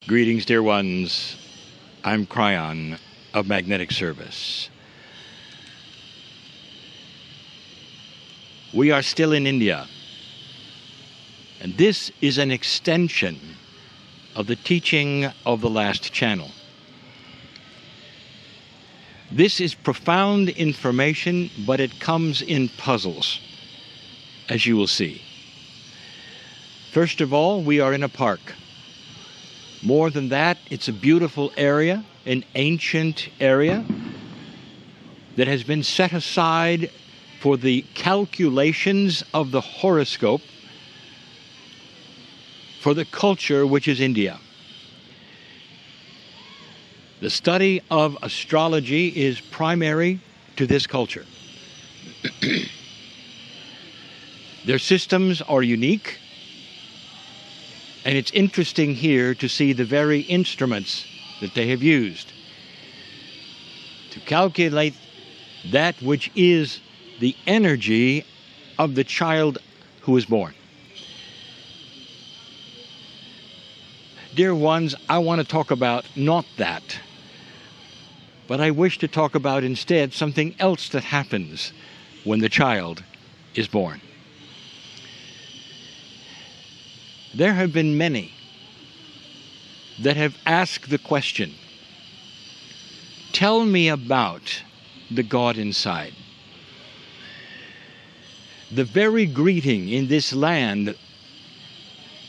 Greetings, dear ones. I'm Kryon of Magnetic Service. We are still in India, and this is an extension of the teaching of the last channel. This is profound information, but it comes in puzzles, as you will see. First of all, we are in a park. More than that, it's a beautiful area, an ancient area that has been set aside for the calculations of the horoscope for the culture which is India. The study of astrology is primary to this culture. Their systems are unique. And it's interesting here to see the very instruments that they have used to calculate that which is the energy of the child who is born. Dear ones, I want to talk about not that, but I wish to talk about instead something else that happens when the child is born. There have been many that have asked the question, tell me about the God inside. The very greeting in this land,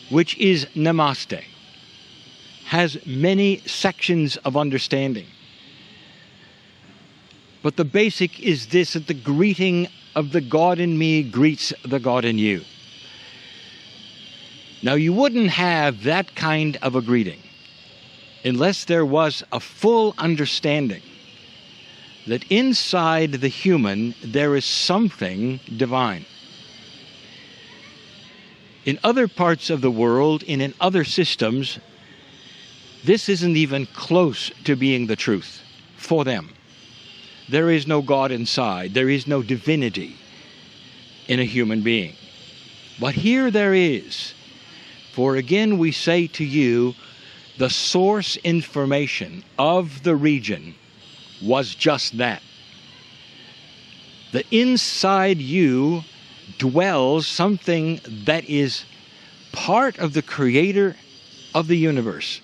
which is Namaste, has many sections of understanding. But the basic is this, that the greeting of the God in me greets the God in you. Now, you wouldn't have that kind of a greeting unless there was a full understanding that inside the human there is something divine. In other parts of the world and in other systems, this isn't even close to being the truth for them. There is no God inside. There is no divinity in a human being. But here there is. For again we say to you, the source information of the region was just that. That inside you dwells something that is part of the Creator of the universe.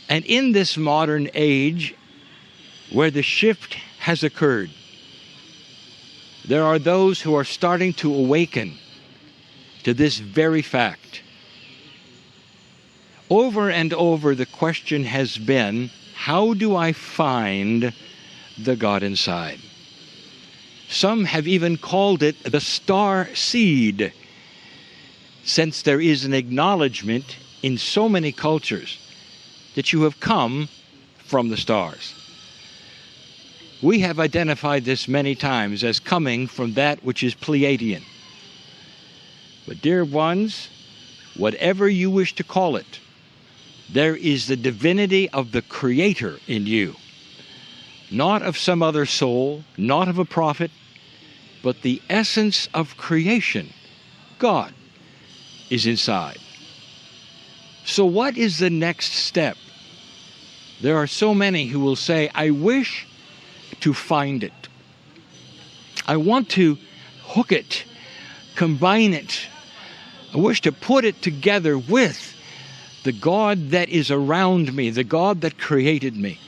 And in this modern age, where the shift has occurred, there are those who are starting to awaken to this very fact. Over and over the question has been, how do I find the God inside? Some have even called it the star seed, since there is an acknowledgement in so many cultures that you have come from the stars. We have identified this many times as coming from that which is Pleiadian. But dear ones, whatever you wish to call it, there is the divinity of the Creator in you. Not of some other soul, not of a prophet, but the essence of creation, God, is inside. So what is the next step? There are so many who will say, I wish to find it. I want to hook it, combine it. I wish to put it together with the God that is around me, the God that created me.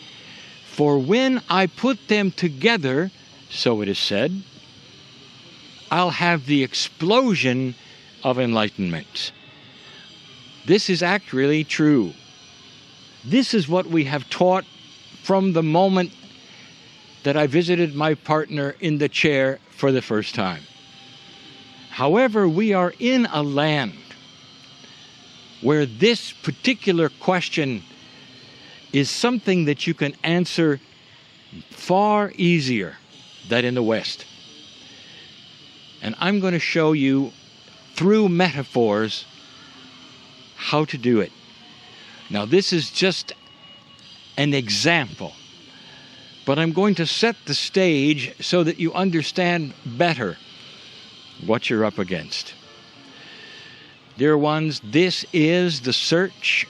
For when I put them together, so it is said, I'll have the explosion of enlightenment. This is actually true. This is what we have taught from the moment that I visited my partner in the chair for the first time. However, we are in a land where this particular question is something that you can answer far easier than in the West. And I'm going to show you through metaphors how to do it. Now, this is just an example, but I'm going to set the stage so that you understand better what you're up against. Dear ones, this is the search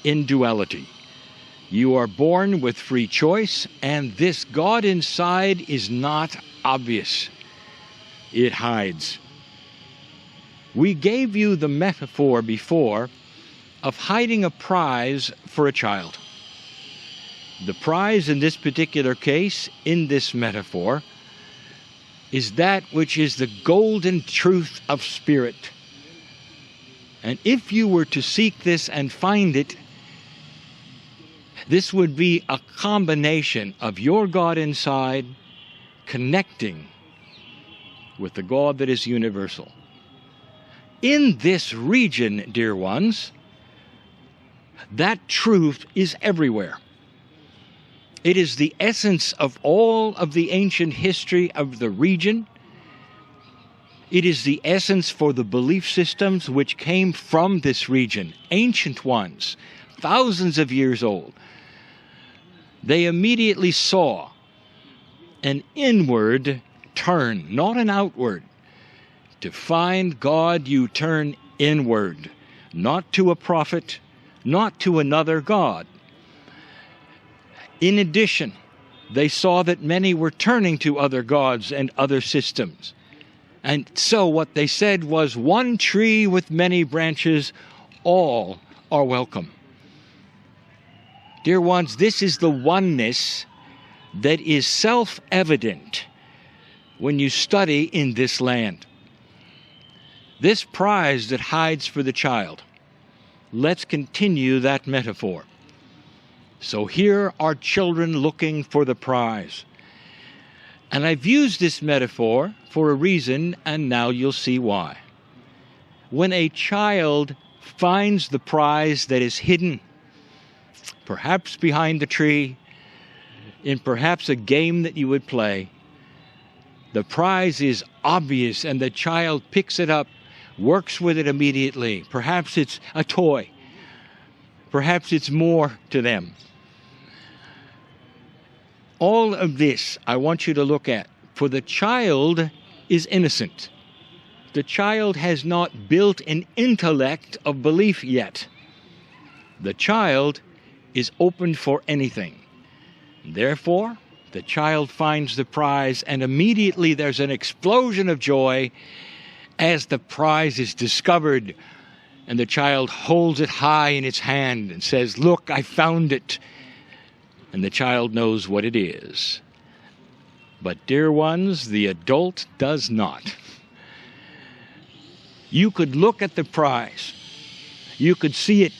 in duality. You are born with free choice, and this God inside is not obvious. It hides. We gave you the metaphor before of hiding a prize for a child. The prize in this particular case, in this metaphor, is that which is the golden truth of spirit. And if you were to seek this and find it, this would be a combination of your God inside connecting with the God that is universal. In this region, dear ones, that truth is everywhere. It is the essence of all of the ancient history of the region. It is the essence for the belief systems which came from this region, ancient ones, thousands of years old. They immediately saw an inward turn, not an outward. To find God, you turn inward, not to a prophet, not to another God. In addition, they saw that many were turning to other gods and other systems. And so what they said was, one tree with many branches, all are welcome. Dear ones, this is the oneness that is self-evident when you study in this land. This prize that hides for the child. Let's continue that metaphor. So here are children looking for the prize. And I've used this metaphor for a reason, and now you'll see why. When a child finds the prize that is hidden, perhaps behind the tree, in perhaps a game that you would play, the prize is obvious and the child picks it up, works with it immediately. Perhaps it's a toy. Perhaps it's more to them. All of this I want you to look at, for the child is innocent. The child has not built an intellect of belief yet. The child is open for anything. Therefore, the child finds the prize, and immediately there's an explosion of joy as the prize is discovered, and the child holds it high in its hand and says, "Look, I found it." And the child knows what it is. But, dear ones, the adult does not. You could look at the prize. You could see it.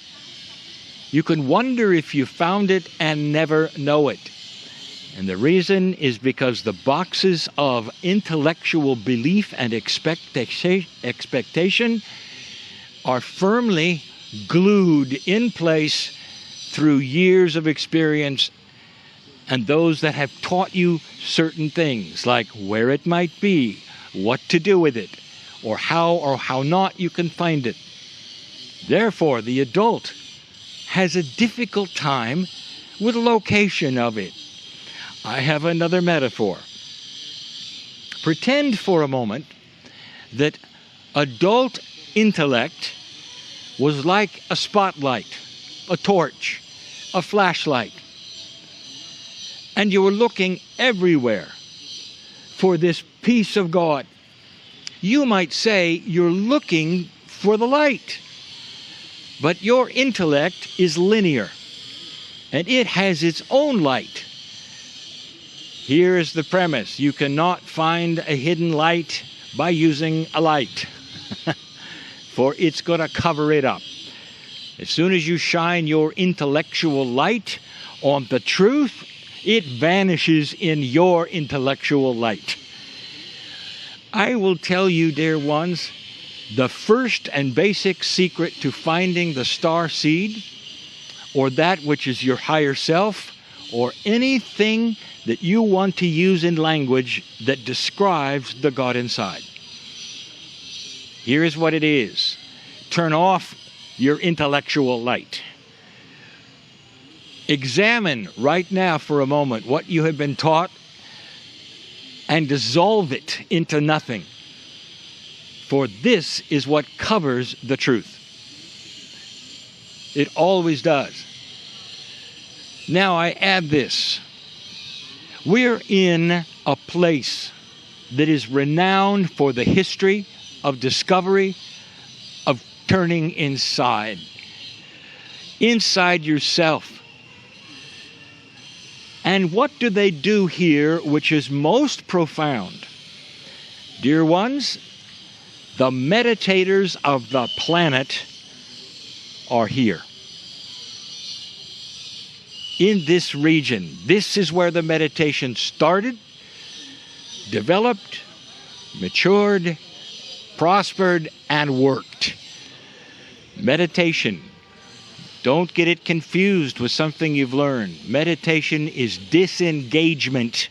You can wonder if you found it and never know it. And the reason is because the boxes of intellectual belief and expectation are firmly glued in place through years of experience, and those that have taught you certain things, like where it might be, what to do with it, or how not you can find it. Therefore, the adult has a difficult time with location of it. I have another metaphor. Pretend for a moment that adult intellect was like a spotlight, a torch, a flashlight, and you were looking everywhere for this piece of God. You might say you're looking for the light, but your intellect is linear, and it has its own light. Here is the premise. You cannot find a hidden light by using a light, for it's going to cover it up. As soon as you shine your intellectual light on the truth, it vanishes in your intellectual light. I will tell you, dear ones, the first and basic secret to finding the star seed, or that which is your higher self, or anything that you want to use in language that describes the God inside. Here is what it is. Turn off your intellectual light. Examine right now for a moment what you have been taught and dissolve it into nothing. For this is what covers the truth. It always does. Now I add this. We're in a place that is renowned for the history of discovery, of turning inside yourself. And what do they do here which is most profound? Dear ones, the meditators of the planet are here. In this region, this is where the meditation started, developed, matured, prospered, and worked. Meditation. Don't get it confused with something you've learned. Meditation is disengagement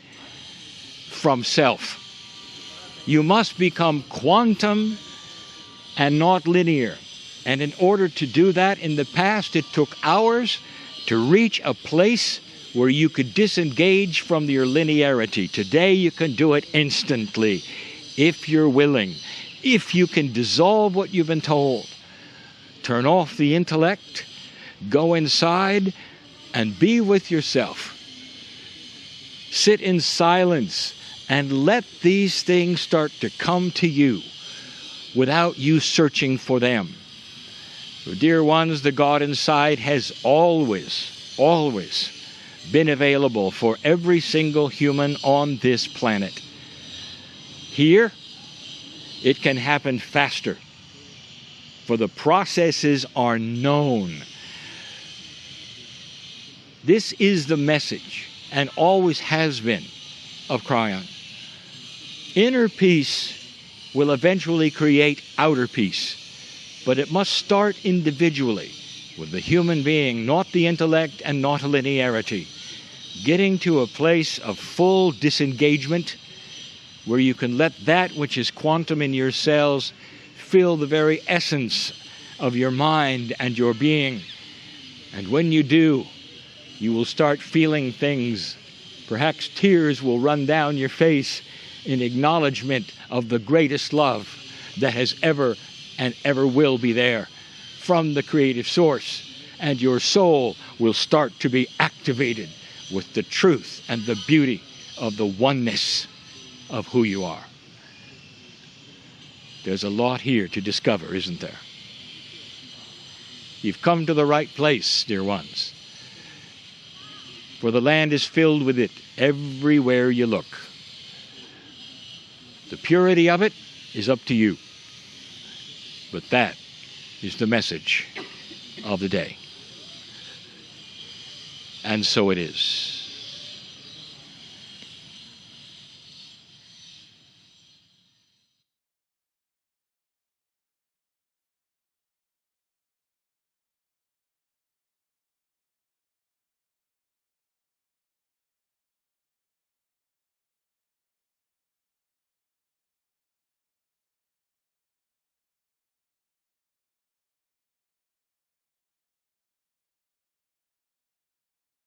from self. You must become quantum and not linear. And in order to do that, in the past, it took hours to reach a place where you could disengage from your linearity. Today, you can do it instantly, if you're willing, if you can dissolve what you've been told. Turn off the intellect, go inside, and be with yourself. Sit in silence and let these things start to come to you without you searching for them. So, dear ones, the God inside has always, always been available for every single human on this planet. Here, it can happen faster, for the processes are known. This is the message, and always has been, of Kryon. Inner peace will eventually create outer peace. But it must start individually, with the human being, not the intellect and not a linearity. Getting to a place of full disengagement, where you can let that which is quantum in your cells fill the very essence of your mind and your being. And when you do, you will start feeling things. Perhaps tears will run down your face in acknowledgement of the greatest love that has ever and ever will be there from the creative source. And your soul will start to be activated with the truth and the beauty of the oneness of who you are. There's a lot here to discover, isn't there? You've come to the right place, dear ones. For the land is filled with it everywhere you look. The purity of it is up to you. But that is the message of the day. And so it is.